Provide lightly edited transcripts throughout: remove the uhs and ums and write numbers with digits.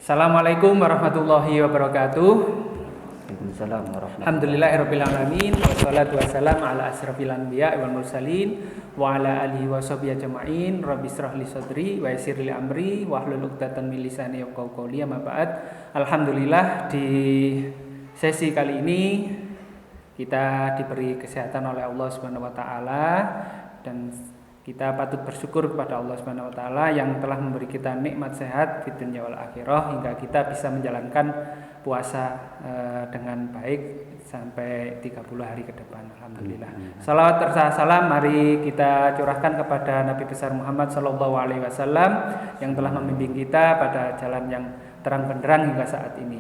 Assalamualaikum warahmatullahi wabarakatuh. Waalaikumsalam warahmatullahi Alhamdulillahirabbil alamin wassalatu wassalamu ala asrofil anbiya wal mursalin wa ala alihi washabihi ajmain. Rabbi shrah li sadri wa yassir li amri wahlul 'uqdatam min lisani yafqahu qawli. Amma ba'd. Alhamdulillah, di sesi kali ini kita diberi kesehatan oleh Allah Subhanahu wa taala dan kita patut bersyukur kepada Allah Subhanahu wa taala yang telah memberi kita nikmat sehat di dunia wal akhirah hingga kita bisa menjalankan puasa dengan baik sampai 30 hari ke depan. Alhamdulillah. Salawat serta salam mari kita curahkan kepada Nabi besar Muhammad sallallahu alaihi wasallam yang telah membimbing kita pada jalan yang terang benderang hingga saat ini.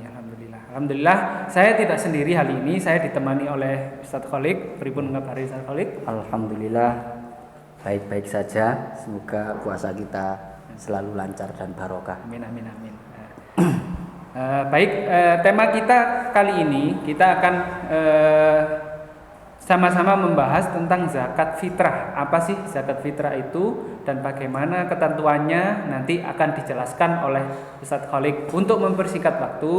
Alhamdulillah, saya tidak sendiri hari ini, saya ditemani oleh Ustadz Kholik. Pripun ngabari Ustadz Kholik? Alhamdulillah baik-baik saja. Semoga puasa kita selalu lancar dan barokah. Amin amin amin. Baik, tema kita kali ini kita akan sama-sama membahas tentang zakat fitrah. Apa sih zakat fitrah itu dan bagaimana ketentuannya nanti akan dijelaskan oleh Ustadz Kholik. Untuk mempersingkat waktu,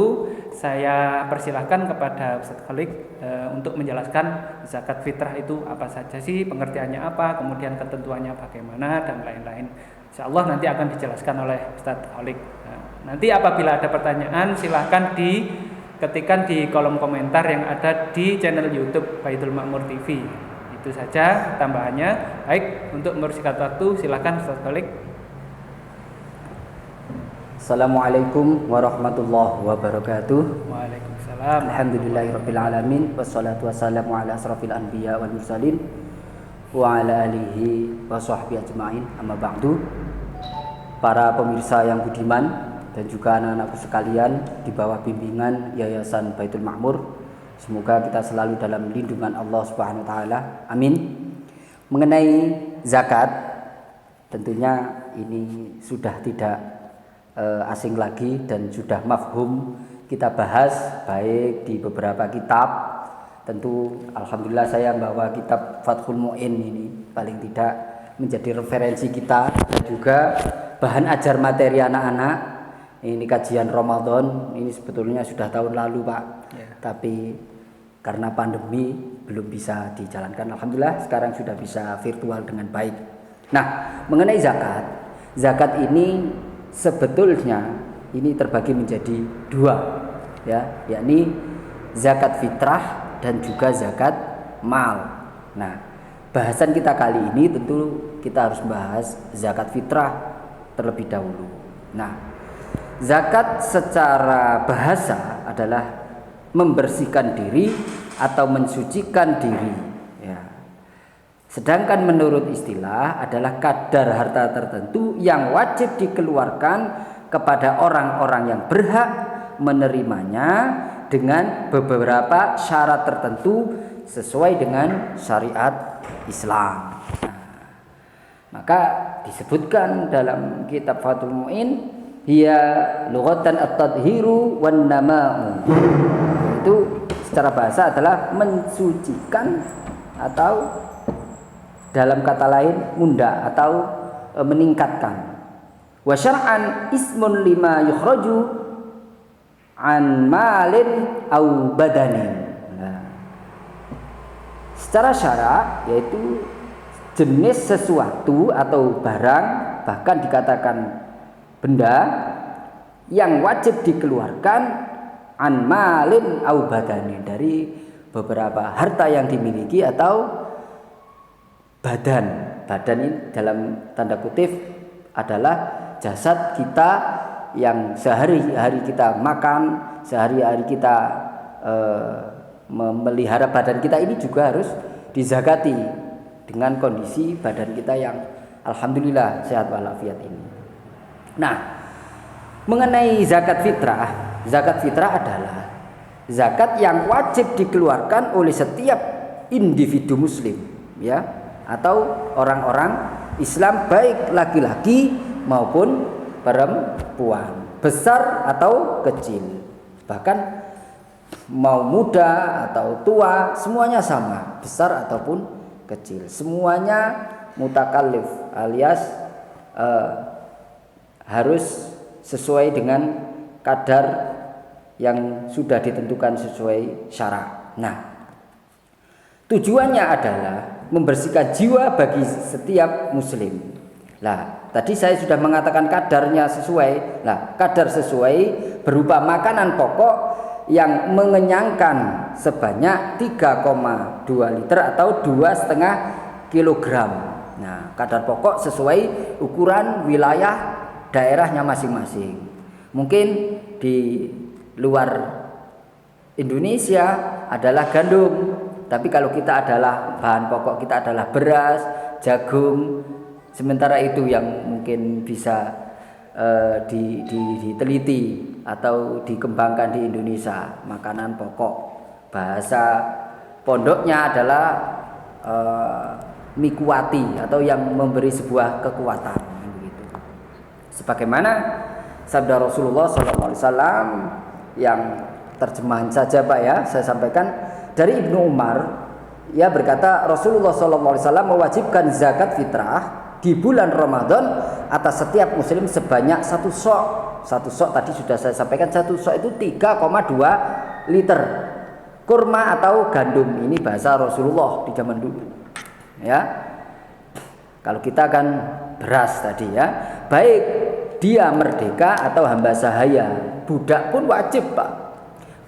saya persilahkan kepada Ustadz Kholik untuk menjelaskan zakat fitrah itu apa saja sih, pengertiannya apa, kemudian ketentuannya bagaimana dan lain-lain. Insyaallah nanti akan dijelaskan oleh Ustadz Kholik. Nanti apabila ada pertanyaan silahkan ketikkan di kolom komentar yang ada di channel YouTube Baitul Ma'mur TV. Itu saja tambahannya. Baik, untuk mempersingkat waktu silakan Ustaz Kholik. Assalamualaikum warahmatullahi wabarakatuh. Waalaikumsalam. Alhamdulillahirabbil alamin wassalatu wassalamu ala asrofil anbiya wal mursalin wa ala alihi washabbihi ajmain. Amma ba'du. Para pemirsa yang budiman dan juga anak-anakku sekalian di bawah bimbingan Yayasan Baitul Ma'mur, semoga kita selalu dalam lindungan Allah Subhanahu wa taala. Amin. Mengenai zakat, tentunya ini sudah tidak asing lagi dan sudah mafhum kita bahas baik di beberapa kitab. Tentu alhamdulillah saya membawa kitab Fathul Mu'in ini paling tidak menjadi referensi kita dan juga bahan ajar materi anak-anak. Ini kajian Ramadan, ini sebetulnya sudah tahun lalu Pak, tapi karena pandemi belum bisa dijalankan. Alhamdulillah sekarang sudah bisa virtual dengan baik. Nah, mengenai zakat ini sebetulnya ini terbagi menjadi dua, ya, yakni zakat fitrah dan juga zakat mal. Nah, bahasan kita kali ini tentu kita harus membahas zakat fitrah terlebih dahulu. Nah, zakat secara bahasa adalah membersihkan diri atau mensucikan diri, ya. Sedangkan menurut istilah adalah kadar harta tertentu yang wajib dikeluarkan kepada orang-orang yang berhak menerimanya dengan beberapa syarat tertentu sesuai dengan syariat Islam. Nah, maka disebutkan dalam kitab Fathul Mu'in, hiya lughatan at-tadhiru wan nama'u. Itu secara bahasa adalah mensucikan atau dalam kata lain munda atau meningkatkan. Wa syar'an ismun lima yukhraju an malin au badanin. Nah, secara syara yaitu jenis sesuatu atau barang, bahkan dikatakan benda yang wajib dikeluarkan an malin au badani, dari beberapa harta yang dimiliki atau badan. Badan ini dalam tanda kutip adalah jasad kita yang sehari-hari kita makan, sehari-hari kita memelihara badan kita ini juga harus dizakati dengan kondisi badan kita yang alhamdulillah sehat walafiat ini. Nah, mengenai zakat fitrah adalah zakat yang wajib dikeluarkan oleh setiap individu muslim, ya, atau orang-orang Islam baik laki-laki maupun perempuan, besar atau kecil, bahkan mau muda atau tua semuanya sama, besar ataupun kecil, semuanya mutakallif alias harus sesuai dengan kadar yang sudah ditentukan sesuai syarak. Nah, tujuannya adalah membersihkan jiwa bagi setiap muslim. Nah, tadi saya sudah mengatakan kadarnya sesuai. Nah, kadar sesuai berupa makanan pokok yang mengenyangkan sebanyak 3,2 liter atau 2,5 kilogram. Nah, kadar pokok sesuai ukuran wilayah daerahnya masing-masing. Mungkin di luar Indonesia adalah gandum, tapi kalau kita adalah bahan pokok kita adalah beras, jagung. Sementara itu yang mungkin bisa diteliti atau dikembangkan di Indonesia, makanan pokok. Bahasa pondoknya adalah mikuwati atau yang memberi sebuah kekuatan begitu. Sebagaimana sabda Rasulullah SAW yang terjemahan saja Pak ya, saya sampaikan dari Ibnu Umar. Ia berkata Rasulullah SAW mewajibkan zakat fitrah di bulan Ramadan atas setiap muslim sebanyak 1 sok. 1 sok tadi sudah saya sampaikan, 1 sok itu 3,2 liter kurma atau gandum. Ini bahasa Rasulullah di zaman dulu ya. Kalau kita kan beras tadi ya, baik dia merdeka atau hamba sahaya. Budak pun wajib Pak,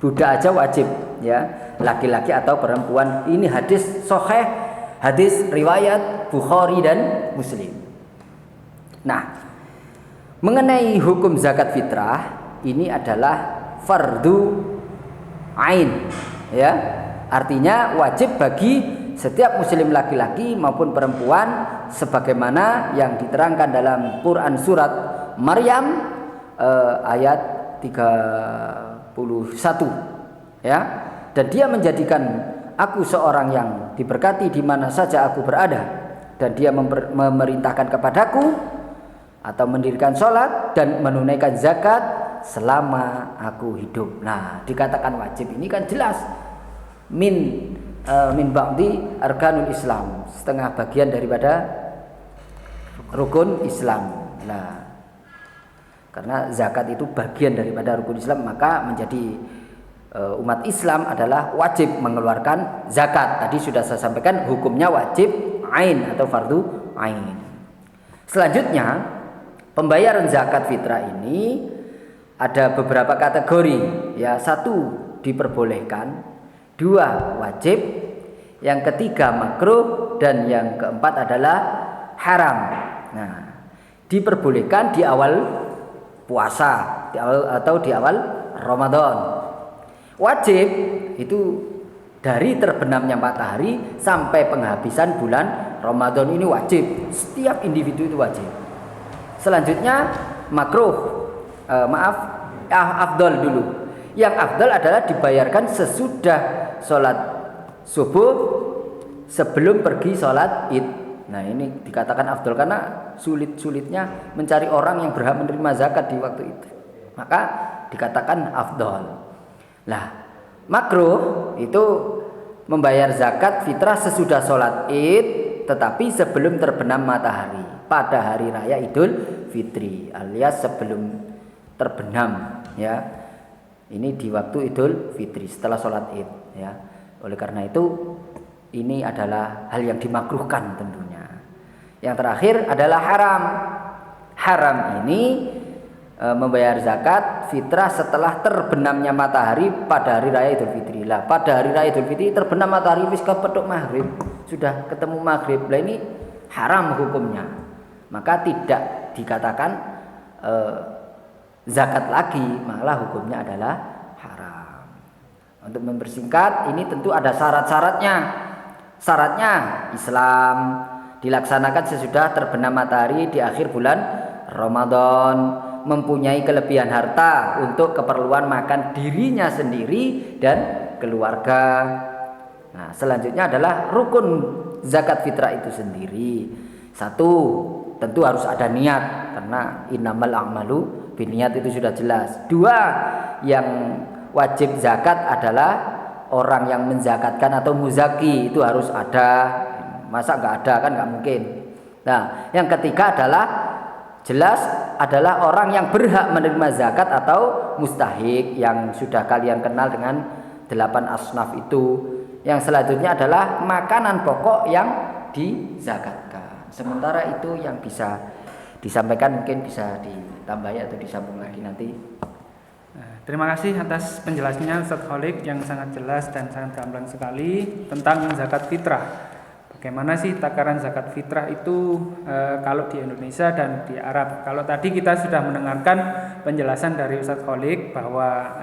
budak aja wajib ya, laki-laki atau perempuan. Ini hadis sahih, hadis riwayat Bukhari dan Muslim. Nah, mengenai hukum zakat fitrah, ini adalah fardu ain ya. Artinya wajib bagi setiap muslim laki-laki maupun perempuan sebagaimana yang diterangkan dalam Quran surat Maryam ayat 31 ya. Dan dia menjadikan aku seorang yang diberkati di mana saja aku berada, dan dia memerintahkan kepadaku atau mendirikan sholat dan menunaikan zakat selama aku hidup. Nah, dikatakan wajib ini kan jelas min ba'di arkanul Islam, setengah bagian daripada rukun Islam. Nah, karena zakat itu bagian daripada rukun Islam, maka menjadi umat Islam adalah wajib mengeluarkan zakat. Tadi sudah saya sampaikan hukumnya wajib ain atau fardu ain. Selanjutnya, pembayaran zakat fitrah ini ada beberapa kategori ya. 1 diperbolehkan, 2 wajib, yang ketiga makruh, dan yang keempat adalah haram. Nah, diperbolehkan di awal puasa, atau di awal Ramadan. Wajib itu dari terbenamnya matahari sampai penghabisan bulan Ramadan, ini wajib. Setiap individu itu wajib. Selanjutnya makruh, afdal dulu. Yang afdal adalah dibayarkan sesudah sholat subuh sebelum pergi sholat id. Nah, ini dikatakan afdal karena sulit-sulitnya mencari orang yang berhak menerima zakat di waktu itu, maka dikatakan afdal. Nah, makruh itu membayar zakat fitrah sesudah sholat id, tetapi sebelum terbenam matahari pada hari raya Idul Fitri, alias sebelum terbenam ya. Ini di waktu Idul Fitri setelah sholat id ya. Oleh karena itu ini adalah hal yang dimakruhkan tentunya. Yang terakhir adalah haram. Haram ini membayar zakat fitrah setelah terbenamnya matahari pada hari raya Idul Fitri. Lah, pada hari raya Idul Fitri terbenam matahari wis kepethuk maghrib, sudah ketemu maghrib. Lah, ini haram hukumnya. Maka tidak dikatakan zakat lagi, malah hukumnya adalah haram. Untuk mempersingkat, ini tentu ada syarat-syaratnya. Syaratnya Islam dilaksanakan sesudah terbenam matahari di akhir bulan Ramadan, mempunyai kelebihan harta untuk keperluan makan dirinya sendiri dan keluarga. Nah, selanjutnya adalah rukun zakat fitrah itu sendiri. 1, tentu harus ada niat, karena innamal a'malu binniyat, itu sudah jelas. 2, yang wajib zakat adalah orang yang menzakatkan atau muzaki, itu harus ada. Masa nggak ada, kan nggak mungkin. Nah, yang ketiga adalah jelas adalah orang yang berhak menerima zakat atau mustahik yang sudah kalian kenal dengan 8 asnaf itu. Yang selanjutnya adalah makanan pokok yang dizakatkan. Sementara itu yang bisa disampaikan, mungkin bisa ditambahi atau disambung lagi nanti. Terima kasih atas penjelasannya Ustaz Kholik yang sangat jelas dan sangat gamblang sekali tentang zakat fitrah. Bagaimana sih takaran zakat fitrah itu kalau di Indonesia dan di Arab. Kalau tadi kita sudah mendengarkan penjelasan dari Ustaz Kholik bahwa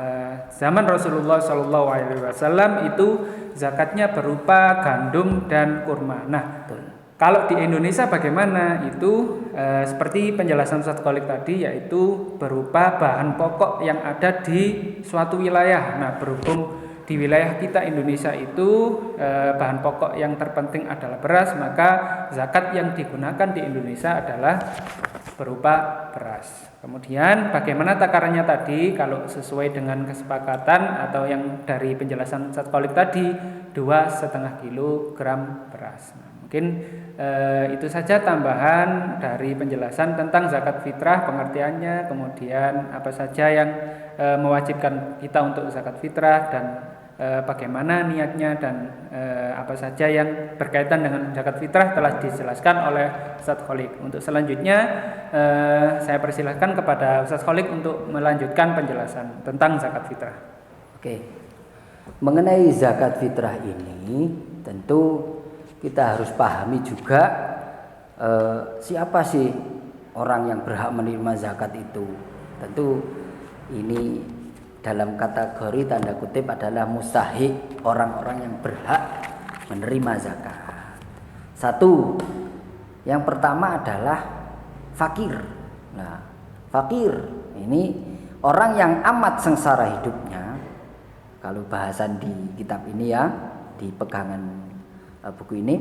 zaman Rasulullah SAW itu zakatnya berupa gandum dan kurma. Nah, kalau di Indonesia bagaimana? Itu seperti penjelasan Ustaz Kholik tadi, yaitu berupa bahan pokok yang ada di suatu wilayah. Nah, berhubung di wilayah kita Indonesia itu bahan pokok yang terpenting adalah beras, maka zakat yang digunakan di Indonesia adalah berupa beras. Kemudian bagaimana takarannya tadi? Kalau sesuai dengan kesepakatan atau yang dari penjelasan Ustaz Kholik tadi, 2,5 kilogram beras. Nah, mungkin itu saja tambahan dari penjelasan tentang zakat fitrah, pengertiannya, kemudian apa saja yang mewajibkan kita untuk zakat fitrah dan bagaimana niatnya dan apa saja yang berkaitan dengan zakat fitrah telah dijelaskan oleh Ustaz Kholik. Untuk selanjutnya saya persilahkan kepada Ustaz Kholik untuk melanjutkan penjelasan tentang zakat fitrah. Oke. Mengenai zakat fitrah ini tentu kita harus pahami juga siapa sih orang yang berhak menerima zakat itu. Tentu ini dalam kategori tanda kutip adalah mustahik, orang-orang yang berhak menerima zakat. Satu, yang pertama adalah fakir. Nah, fakir ini orang yang amat sengsara hidupnya. Kalau bahasan di kitab ini ya, di pegangan buku ini,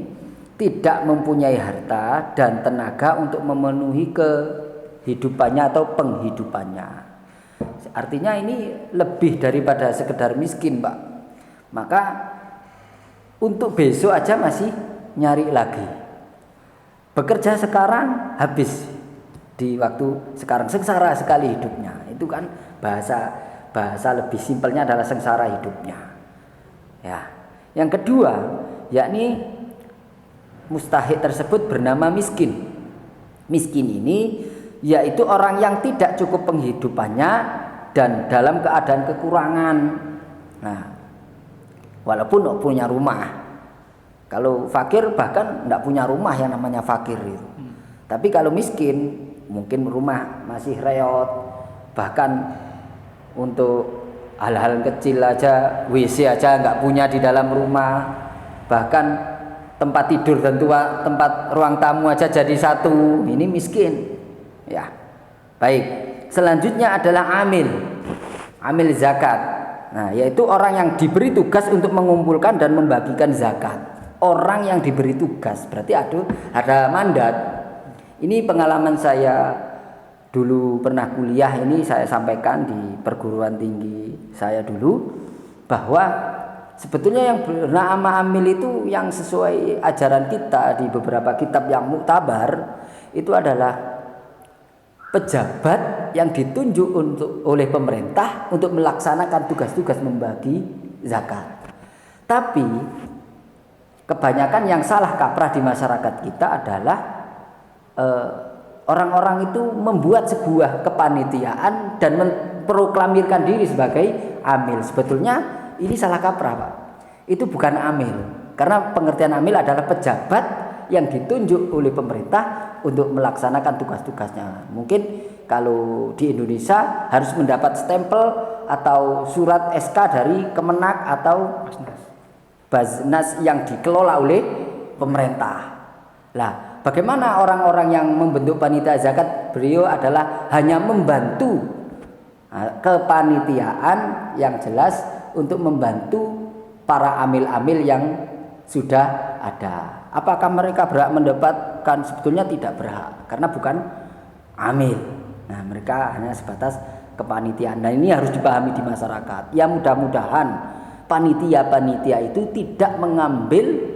tidak mempunyai harta dan tenaga untuk memenuhi kehidupannya atau penghidupannya. Artinya ini lebih daripada sekedar miskin, Pak. Maka untuk besok aja masih nyari lagi. Bekerja sekarang habis di waktu sekarang, sengsara sekali hidupnya. Itu kan bahasa lebih simpelnya adalah sengsara hidupnya. Ya. Yang kedua, yakni mustahik tersebut bernama miskin. Miskin ini yaitu orang yang tidak cukup penghidupannya dan dalam keadaan kekurangan. Nah, walaupun punya rumah. Kalau fakir bahkan tidak punya rumah yang namanya fakir itu. Tapi kalau miskin mungkin rumah masih reot, bahkan untuk hal-hal kecil aja, WC aja nggak punya di dalam rumah, bahkan tempat tidur dan tempat ruang tamu aja jadi satu. Ini miskin. Ya, baik. Selanjutnya adalah amil zakat. Nah, yaitu orang yang diberi tugas untuk mengumpulkan dan membagikan zakat. Orang yang diberi tugas berarti ada mandat. Ini pengalaman saya dulu pernah kuliah, ini saya sampaikan di perguruan tinggi saya dulu, bahwa sebetulnya yang bernama amil itu yang sesuai ajaran kita di beberapa kitab yang muktabar itu adalah pejabat yang ditunjuk oleh pemerintah untuk melaksanakan tugas-tugas membagi zakat. Tapi kebanyakan yang salah kaprah di masyarakat kita adalah orang-orang itu membuat sebuah kepanitiaan dan memproklamirkan diri sebagai amil. Sebetulnya ini salah kaprah, Pak. Itu bukan amil, karena pengertian amil adalah pejabat yang ditunjuk oleh pemerintah untuk melaksanakan tugas-tugasnya. Mungkin kalau di Indonesia harus mendapat stempel atau surat SK dari Kemenak atau Baznas yang dikelola oleh pemerintah. Lah, bagaimana orang-orang yang membentuk panitia zakat? Beliau adalah hanya membantu kepanitiaan yang jelas untuk membantu para amil-amil yang sudah ada. Apakah mereka berhak mendapatkan? Sebetulnya tidak berhak, karena bukan amil. Nah, mereka hanya sebatas kepanitiaan. Nah, ini harus dipahami di masyarakat. Ya, mudah-mudahan panitia-panitia itu tidak mengambil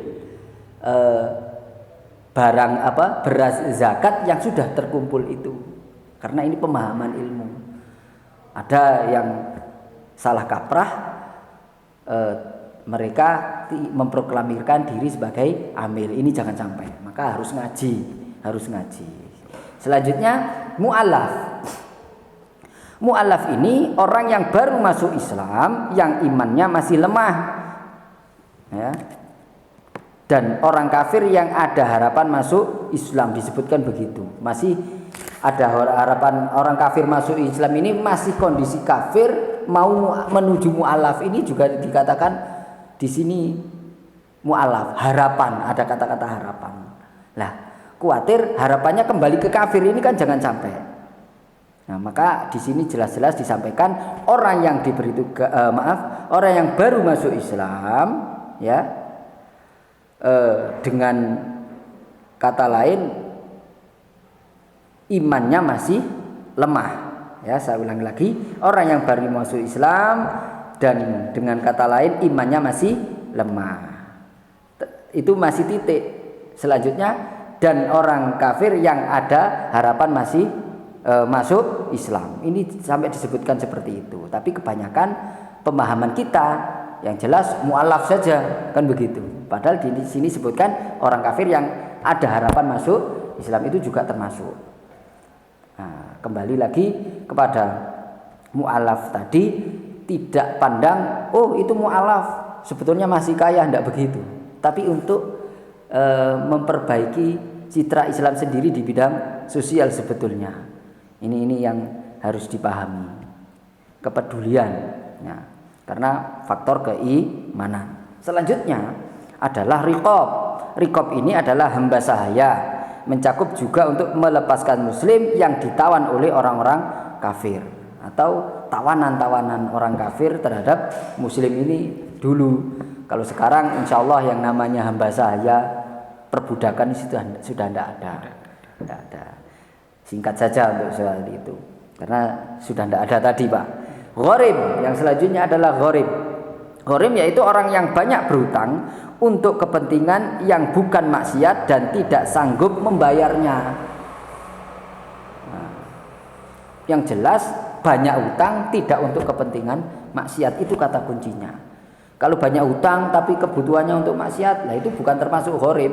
beras zakat yang sudah terkumpul itu. Karena ini pemahaman ilmu. Ada yang salah kaprah, mereka memproklamirkan diri sebagai amil. Ini jangan sampai. Maka harus ngaji. Selanjutnya mu'allaf. Mu'allaf ini orang yang baru masuk Islam, yang imannya masih lemah, ya. Dan orang kafir yang ada harapan masuk Islam, disebutkan begitu. Masih ada harapan orang kafir masuk Islam ini masih kondisi kafir, mau menuju mu'allaf, ini juga dikatakan di sini mu'allaf, harapan, ada kata-kata harapan. Lah, khawatir harapannya kembali ke kafir, ini kan jangan sampai. Nah, maka di sini jelas-jelas disampaikan orang yang diberi orang yang baru masuk Islam, ya, dengan kata lain imannya masih lemah. Ya, saya ulangi lagi, orang yang baru masuk Islam dan dengan kata lain imannya masih lemah. Itu masih titik. Selanjutnya dan orang kafir yang ada harapan masih masuk Islam. Ini sampai disebutkan seperti itu. Tapi kebanyakan pemahaman kita yang jelas mu'allaf saja, kan begitu. Padahal di sini sebutkan orang kafir yang ada harapan masuk Islam itu juga termasuk. Nah, kembali lagi kepada mu'allaf tadi, tidak pandang oh itu mu'allaf sebetulnya masih kaya, tidak begitu. Tapi untuk memperbaiki citra Islam sendiri di bidang sosial sebetulnya. Ini yang harus dipahami, kepedulian, ya, karena faktor keimanan. Selanjutnya adalah riqab. Riqab ini adalah hamba sahaya, mencakup juga untuk melepaskan muslim yang ditawan oleh orang-orang kafir atau tawanan-tawanan orang kafir terhadap muslim ini dulu. Kalau sekarang insya Allah yang namanya hamba sahaya, perbudakan sudah tidak ada. Singkat saja untuk soal itu, karena sudah tidak ada tadi, Pak. Gharib, yang selanjutnya adalah gharib. Gharib yaitu orang yang banyak berhutang untuk kepentingan yang bukan maksiat dan tidak sanggup membayarnya. Nah, yang jelas banyak hutang tidak untuk kepentingan maksiat, itu kata kuncinya. Kalau banyak hutang tapi kebutuhannya untuk maksiat, nah itu bukan termasuk gharib.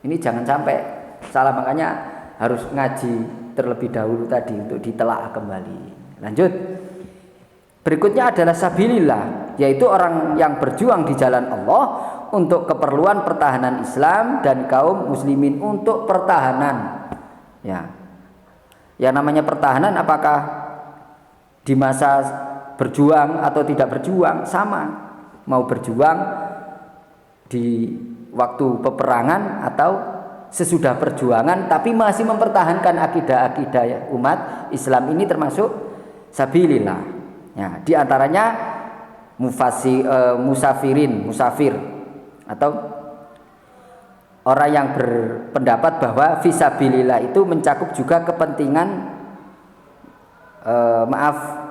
Ini jangan sampai salah, makanya harus ngaji terlebih dahulu tadi untuk ditelaah kembali. Lanjut. Berikutnya adalah sabilillah, yaitu orang yang berjuang di jalan Allah untuk keperluan pertahanan Islam dan kaum muslimin untuk pertahanan. Ya. Yang namanya pertahanan apakah di masa berjuang atau tidak berjuang sama. Mau berjuang di waktu peperangan atau sesudah perjuangan tapi masih mempertahankan akidah-akidah umat Islam, ini termasuk sabilillah. Ya, di antaranya musafir atau orang yang berpendapat bahwa fisabilillah itu mencakup juga kepentingan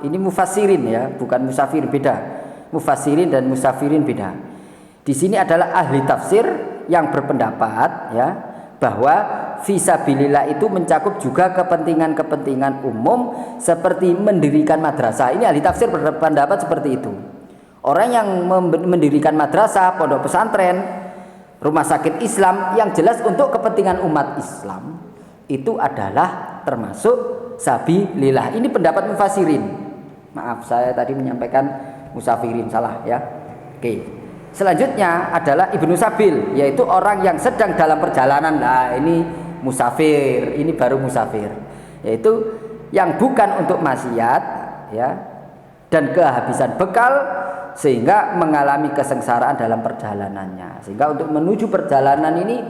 ini mufassirin, ya, bukan musafir, beda. Mufassirin dan musafirin beda. Di sini adalah ahli tafsir yang berpendapat, ya, bahwa fisabilillah itu mencakup juga kepentingan-kepentingan umum seperti mendirikan madrasah. Ini ahli tafsir berpendapat seperti itu. Orang yang mendirikan madrasah, pondok pesantren, rumah sakit Islam yang jelas untuk kepentingan umat Islam, itu adalah termasuk sabilillah. Ini pendapat mufassirin. Maaf, saya tadi menyampaikan musafirin, salah, ya. Oke. Selanjutnya adalah ibnu sabil, yaitu orang yang sedang dalam perjalanan. Nah, ini musafir, ini baru musafir, yaitu yang bukan untuk maksiat, ya, dan kehabisan bekal sehingga mengalami kesengsaraan dalam perjalanannya. Sehingga untuk menuju perjalanan ini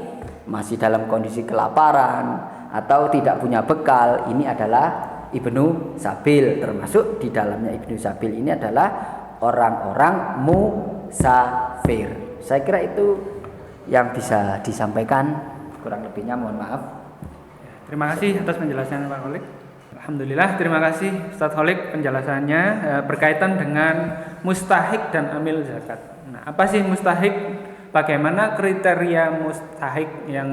masih dalam kondisi kelaparan atau tidak punya bekal, ini adalah ibnu sabil. Termasuk di dalamnya ibnu sabil ini adalah orang-orang musafir. Saya kira itu yang bisa disampaikan, kurang lebihnya mohon maaf. Terima kasih atas penjelasan Pak Kholik. Alhamdulillah, terima kasih Ustaz Kholik penjelasannya berkaitan dengan mustahik dan amil zakat. Nah, apa sih mustahik? Bagaimana kriteria mustahik yang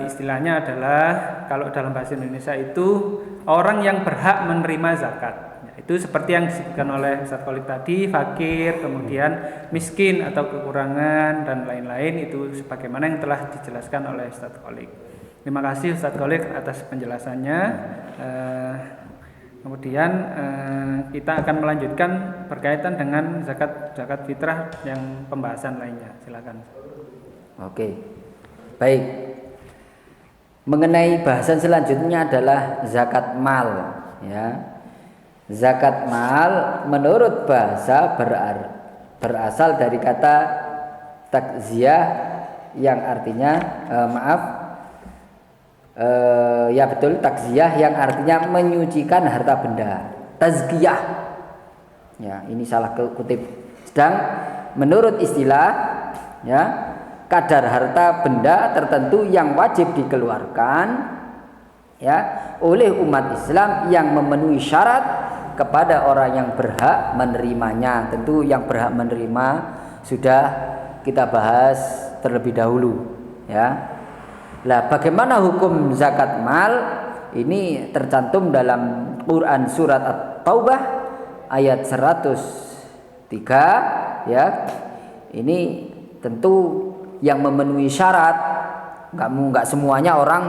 istilahnya adalah kalau dalam bahasa Indonesia itu orang yang berhak menerima zakat. Itu seperti yang disebutkan oleh Ustadz Kholik tadi, fakir, kemudian miskin atau kekurangan dan lain-lain, itu sebagaimana yang telah dijelaskan oleh Ustadz Kholik. Terima kasih Ustadz Kholik atas penjelasannya. Kemudian kita akan melanjutkan berkaitan dengan zakat fitrah yang pembahasan lainnya. Silakan. Oke, baik. Mengenai bahasan selanjutnya adalah zakat mal, ya. Zakat mal menurut bahasa berasal dari kata takziyah yang artinya ya betul, takziyah yang artinya menyucikan harta benda. Tazkiyah, ya ini salah kutip. Sedang menurut istilah, ya, kadar harta benda tertentu yang wajib dikeluarkan, ya, oleh umat Islam yang memenuhi syarat kepada orang yang berhak menerimanya. Tentu yang berhak menerima sudah kita bahas terlebih dahulu, ya. Lah, bagaimana hukum zakat mal? Ini tercantum dalam Quran surat At-Taubah ayat 103, ya. Ini tentu yang memenuhi syarat. Enggak semuanya orang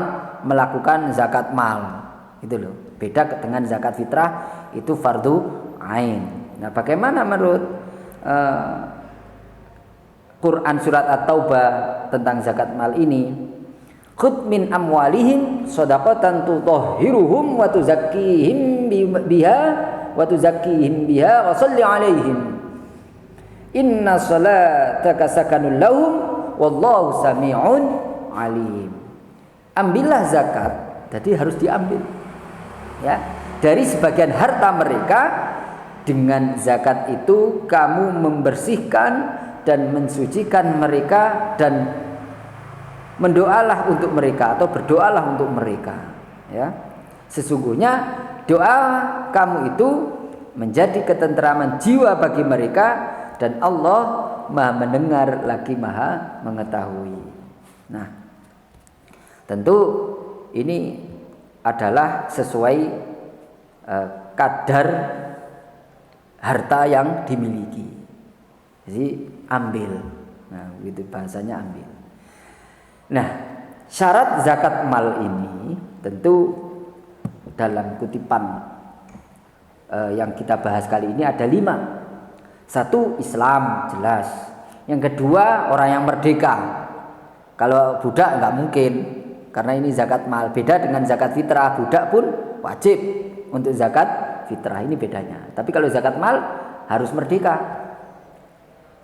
melakukan zakat mal. Itu loh. Beda dengan zakat fitrah, itu fardu ain. Nah, bagaimana menurut Quran surat At-Taubah tentang zakat mal ini? Khudh min amwalihim shadaqatan tutahhiruhum wa tuzakkihim biha wa shalli alaihim. Inna salataka sakanun lahum wallahu sami'un alim. Ambillah zakat, jadi harus diambil, ya, dari sebagian harta mereka. Dengan zakat itu kamu membersihkan dan mensucikan mereka, dan mendoalah untuk mereka atau berdoalah untuk mereka, ya. Sesungguhnya doa kamu itu menjadi ketenteraman jiwa bagi mereka, dan Allah Maha mendengar lagi Maha mengetahui. Nah, tentu ini adalah sesuai kadar harta yang dimiliki. Jadi ambil. Nah, itu bahasanya ambil. Nah, syarat zakat mal ini tentu dalam kutipan yang kita bahas kali ini ada 5. 1, Islam, jelas. Yang kedua, orang yang merdeka. Kalau budak nggak mungkin, karena ini zakat mal. Beda dengan zakat fitrah, budak pun wajib untuk zakat fitrah, ini bedanya. Tapi kalau zakat mal harus merdeka.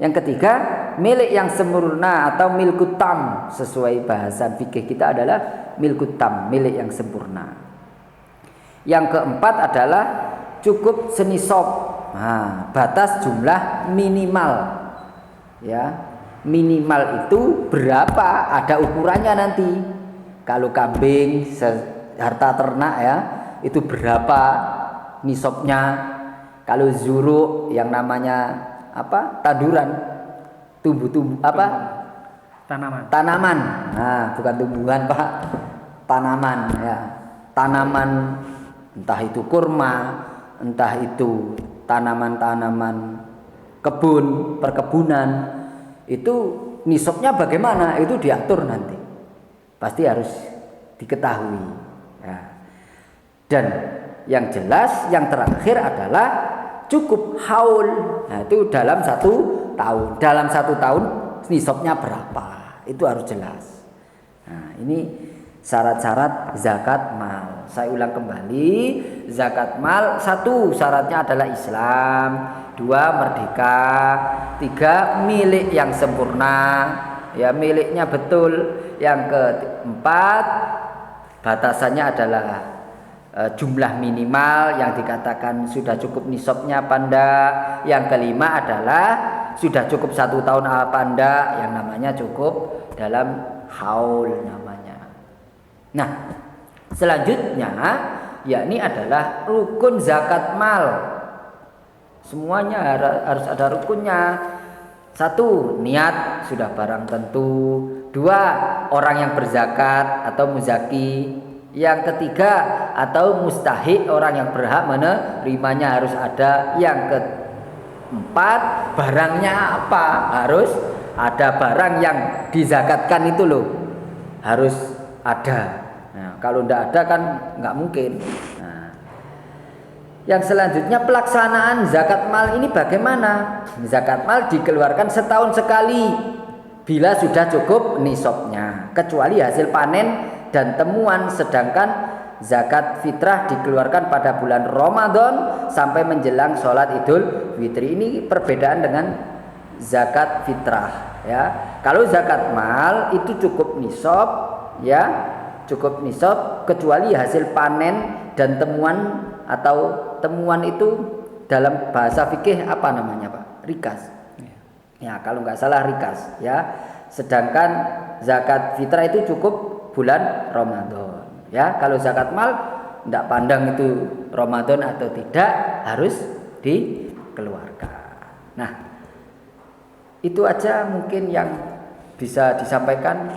Yang ketiga, milik yang sempurna atau milkut tam. Sesuai bahasan fikih kita adalah milkut tam, milik yang sempurna. Yang keempat adalah cukup senisab. Nah, batas jumlah minimal, ya. Minimal itu berapa? Ada ukurannya nanti. Kalau kambing, harta ternak, ya, itu berapa nisabnya. Kalau zuruk yang namanya tanduran, tumbuh tanaman. Nah, bukan tumbuhan, Pak, tanaman, ya. Tanaman, entah itu kurma, entah itu tanaman-tanaman kebun, perkebunan, itu nisabnya bagaimana? Itu diatur nanti, pasti harus diketahui, ya. Dan yang jelas, yang terakhir adalah cukup haul. Nah, itu dalam 1 tahun. Dalam 1 tahun nisabnya berapa? Itu harus jelas. Nah, ini syarat-syarat zakat mal. Saya ulang kembali, zakat mal 1 syaratnya adalah Islam, 2 merdeka, 3 milik yang sempurna, ya, miliknya betul. Yang keempat, batasannya adalah jumlah minimal yang dikatakan sudah cukup nisabnya apa enggak. Yang kelima adalah sudah cukup 1 tahun apa enggak, yang namanya cukup dalam haul namanya. Nah, selanjutnya yakni adalah rukun zakat mal. Semuanya harus ada rukunnya. Satu, niat sudah barang tentu. Dua, orang yang berzakat atau muzaki. Yang ketiga, atau mustahik, orang yang berhak menerimanya harus ada. Yang keempat, barangnya apa? Harus ada barang yang dizakatkan itu loh, harus ada. Nah, kalau tidak ada kan nggak mungkin. Nah, yang selanjutnya pelaksanaan zakat mal ini bagaimana? Zakat mal dikeluarkan setahun sekali bila sudah cukup nisabnya, kecuali hasil panen dan temuan. Sedangkan zakat fitrah dikeluarkan pada bulan Ramadan sampai menjelang sholat Idul Fitri. Ini perbedaan dengan zakat fitrah ya. Kalau zakat mal itu cukup nisab ya, cukup nisab kecuali hasil panen dan temuan, atau temuan itu dalam bahasa fikih apa namanya Pak? Rikas. Ya, kalau nggak salah rikas ya. Sedangkan zakat fitrah itu cukup bulan Ramadan ya. Kalau zakat mal tidak pandang itu Ramadan atau tidak, harus dikeluarkan. Nah, itu aja mungkin yang bisa disampaikan.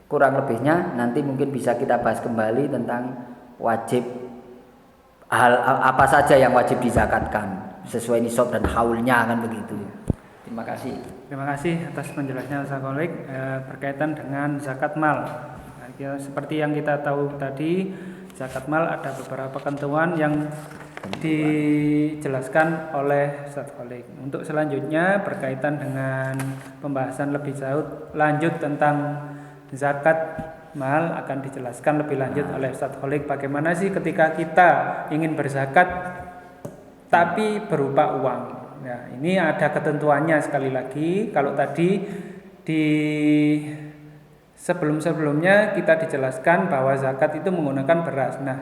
Kurang lebihnya nanti mungkin bisa kita bahas kembali tentang wajib, hal apa saja yang wajib dizakatkan sesuai nisab dan haulnya, kan begitu. Terima kasih. Terima kasih atas penjelasannya Ustaz Kholik berkaitan dengan zakat mal. Nah, seperti yang kita tahu tadi, zakat mal ada beberapa ketentuan yang dijelaskan oleh Ustaz Kholik. Untuk selanjutnya berkaitan dengan pembahasan lebih jauh lanjut tentang zakat mal akan dijelaskan lebih lanjut oleh Ustaz Kholik. Bagaimana sih ketika kita ingin berzakat tapi berupa uang? Ya, ini ada ketentuannya sekali lagi. Kalau tadi di sebelum-sebelumnya kita dijelaskan bahwa zakat itu menggunakan beras. Nah,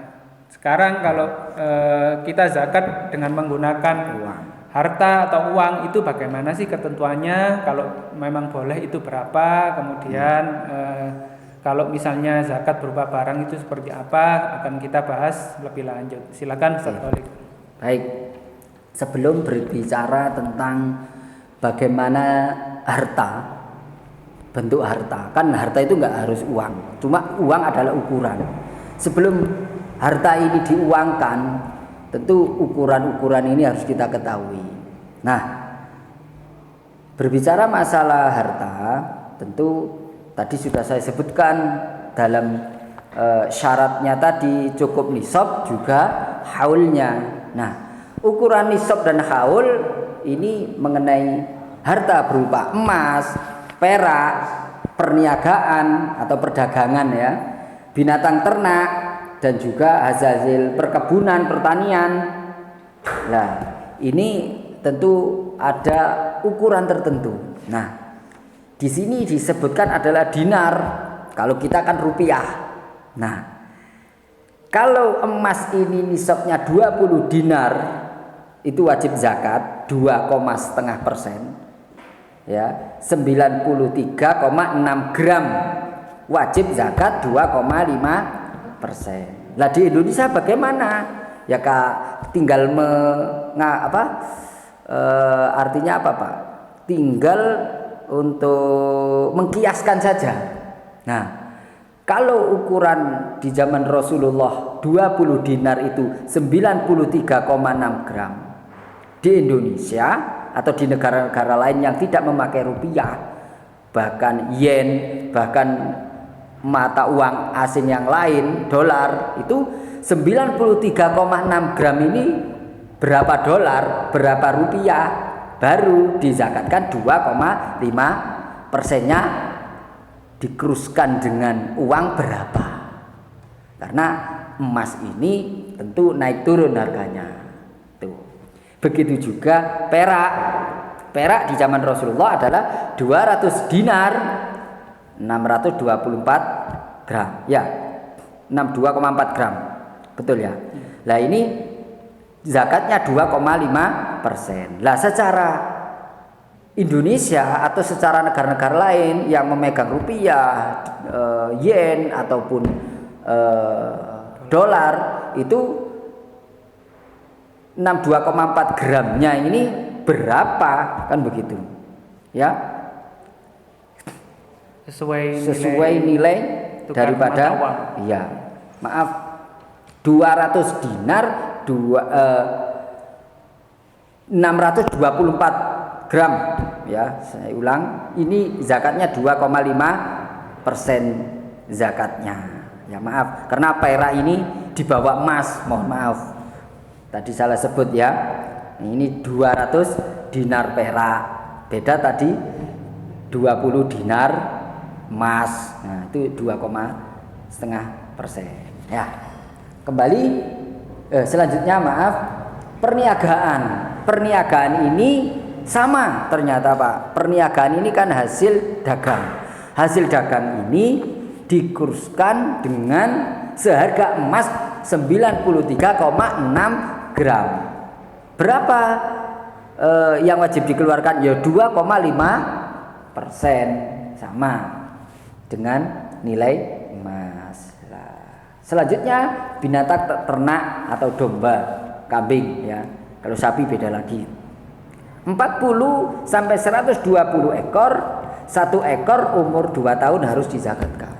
sekarang kalau kita zakat dengan menggunakan Uang. harta atau uang, itu bagaimana sih ketentuannya? Kalau memang boleh itu berapa? Kemudian kalau misalnya zakat berupa barang itu seperti apa? Akan kita bahas lebih lanjut. Silakan Ustaz Kholik. Baik. Sebelum berbicara tentang bagaimana harta, bentuk harta, kan harta itu nggak harus uang, cuma uang adalah ukuran. Sebelum harta ini diuangkan, tentu ukuran-ukuran ini harus kita ketahui. Nah, berbicara masalah harta, tentu tadi sudah saya sebutkan dalam syaratnya tadi, cukup nisab juga haulnya. Nah, ukuran nisab dan haul ini mengenai harta berupa emas, perak, perniagaan atau perdagangan ya, binatang ternak, dan juga hasil perkebunan, pertanian. Nah, ini tentu ada ukuran tertentu. Nah, di sini disebutkan adalah dinar. Kalau kita kan rupiah. Nah, kalau emas ini nisabnya 20 dinar, itu wajib zakat 2,5%. Ya, 93,6 gram wajib zakat 2,5%. Lah di Indonesia bagaimana? Ya Kak, tinggal artinya apa Pak? Tinggal untuk mengkiaskan saja. Nah, kalau ukuran di zaman Rasulullah 20 dinar itu 93,6 gram. Di Indonesia atau di negara-negara lain yang tidak memakai rupiah, bahkan yen, bahkan mata uang asing yang lain, dolar, itu 93,6 gram ini berapa dolar, berapa rupiah, baru dizakatkan 2,5%-nya dikeruskan dengan uang berapa. Karena emas ini tentu naik turun harganya. Begitu juga perak. Perak di zaman Rasulullah adalah 200 dinar 624 gram. Ya, 62,4 gram. Betul ya. Lah ini zakatnya 2,5%. Lah secara Indonesia atau secara negara-negara lain yang memegang rupiah, yen ataupun dolar, itu 62,4 gramnya ini berapa, kan begitu ya sesuai nilai tukar daripada mata uang. iya maaf 200 dinar 624 gram ya, saya ulang, ini zakatnya 2,5% zakatnya ya, maaf karena perak ini dibawa emas, mohon maaf tadi salah sebut ya. Ini 200 dinar perak, beda tadi 20 dinar emas, nah itu 2,5% ya. Kembali selanjutnya maaf, perniagaan ini sama ternyata Pak. Perniagaan ini kan hasil dagang ini dikurskan dengan seharga emas 93,6 gram. Berapa yang wajib dikeluarkan? Ya 2,5% sama dengan nilai emas. Selanjutnya binatang ternak atau domba, kambing ya. Kalau sapi beda lagi. 40 sampai 120 ekor, 1 ekor umur 2 tahun harus dizakatkan.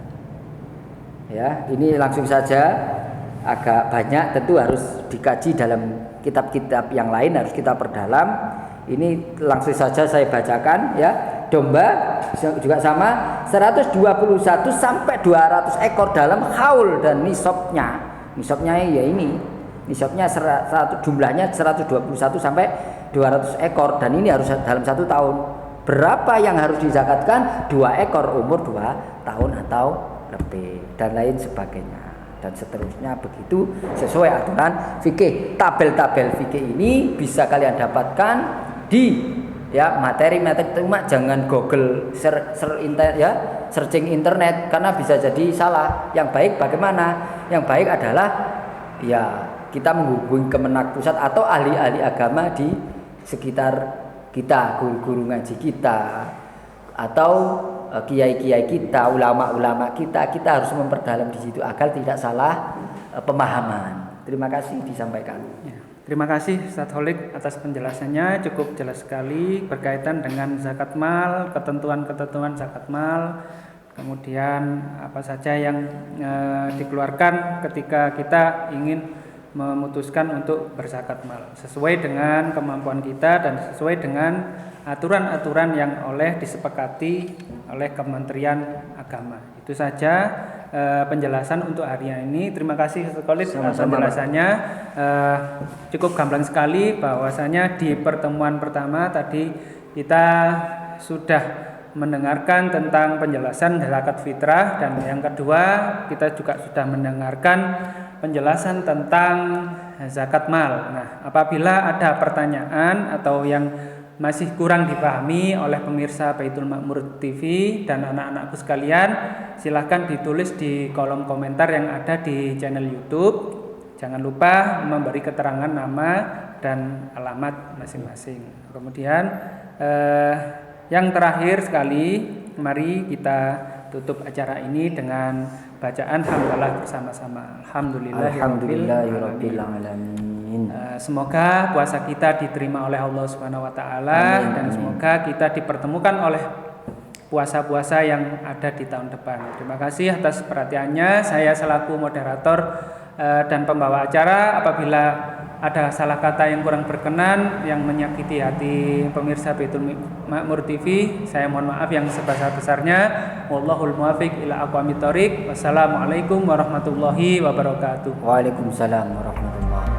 Ya, ini langsung saja agak banyak, tentu harus dikaji dalam kitab-kitab yang lain, harus kita perdalam. Ini langsung saja saya bacakan ya. Domba juga sama 121 sampai 200 ekor dalam haul dan nisabnya. Nisabnya ya ini. Nisabnya jumlahnya 121 sampai 200 ekor dan ini harus dalam 1 tahun. Berapa yang harus dizakatkan? 2 ekor umur 2 tahun atau lebih dan lain sebagainya. Dan seterusnya begitu sesuai aturan fikih. Tabel-tabel fikih ini bisa kalian dapatkan di ya materi cuma jangan Google searching internet karena bisa jadi salah. Yang baik bagaimana? Yang baik adalah ya kita menghubungi Kemenak Pusat atau ahli-ahli agama di sekitar kita, guru-guru ngaji kita atau kiai-kiai kita, ulama-ulama kita harus memperdalam di situ agar tidak salah pemahaman. Terima kasih disampaikan. Ya. Terima kasih Ustaz Holik atas penjelasannya, cukup jelas sekali berkaitan dengan zakat mal, ketentuan-ketentuan zakat mal, kemudian apa saja yang dikeluarkan ketika kita ingin memutuskan untuk berzakat mal sesuai dengan kemampuan kita dan sesuai dengan aturan-aturan yang disepakati oleh Kementerian Agama. Itu saja penjelasan untuk hari ini. Terima kasih Ustaz Khalid atas penjelasannya. Cukup gamblang sekali bahwasanya di pertemuan pertama tadi kita sudah mendengarkan tentang penjelasan zakat fitrah dan yang kedua kita juga sudah mendengarkan penjelasan tentang zakat mal. Nah, apabila ada pertanyaan atau yang masih kurang dipahami oleh pemirsa Baitul Makmur TV dan anak-anakku sekalian, silahkan ditulis di kolom komentar yang ada di channel YouTube. Jangan lupa memberi keterangan nama dan alamat masing-masing. Kemudian yang terakhir sekali, mari kita tutup acara ini dengan bacaan hamdalah bersama-sama. Alhamdulillahirabbil alamin. Semoga puasa kita diterima oleh Allah Subhanahu wa taala dan semoga kita dipertemukan oleh puasa-puasa yang ada di tahun depan. Terima kasih atas perhatiannya. Saya selaku moderator dan pembawa acara, apabila ada salah kata yang kurang berkenan yang menyakiti hati pemirsa Baitul Makmur TV, saya mohon maaf yang sebesar-besarnya. Wallahul muwaffiq ila aqwamit thoriq. Wassalamualaikum warahmatullahi wabarakatuh. Waalaikumsalam warahmatullahi wabarakatuh.